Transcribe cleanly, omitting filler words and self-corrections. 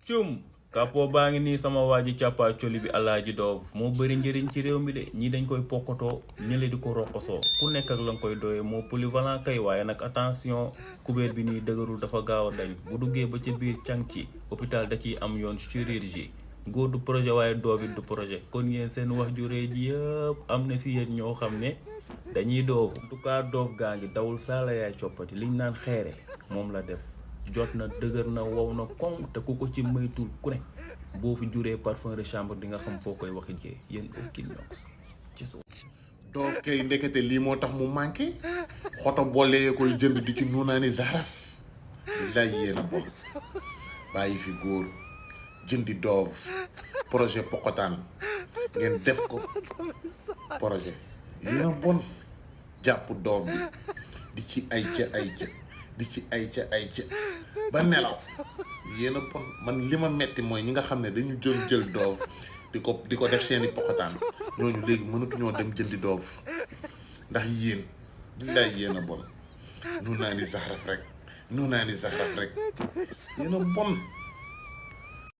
cum kàppoo baa ngi nii sama waa ji càppaa coli bi Alaaji Doof moo bëri njëriñ ci réew mi de ñii dañ koy pokkatoo ñële di ko roqosoo ku nekk ak la nga koy doyee moo polyvalent kay waaye nag attention kubéer bi nii dëgërul dafa gaaw a dañ bu duggee ba ca biir càng ci hôpital da ciy am yoon chirurgie góor du projet waaye doofit du projet kon yéen seen wax ju rëy ji yëpp am na si yéen ñoo xam ne dañuy doofu en tout cas doof gaa ngi dawul saala yaay coppati liñ naan xeere moom la def jot na dëgër na wow na koŋ te ku ko ci maytul ku ne boo fi juree parfum de chambre di nga xam foo koy waxi jee yéen okil ñox ci suuf doof kay ndekete lii moo tax mu manqué xoto boole yee koy jënd di ci nuunaani zaraf billaay yéen a bon bàyyi fi góor jëndi doof projet pokotaan ngeen def ko projet yéen a bon jàpp doof bi di ci ay ca di ci ay ca ba nelaw yéen a bon man li ma metti mooy ñi nga xam ne dañu jël doof di ko def seeni pokotaan ñooñu léegi mënatuñoo dem jëndi doof ndax yéen billaay yéen a bon nu naa ni zaxraf rek yéen a bon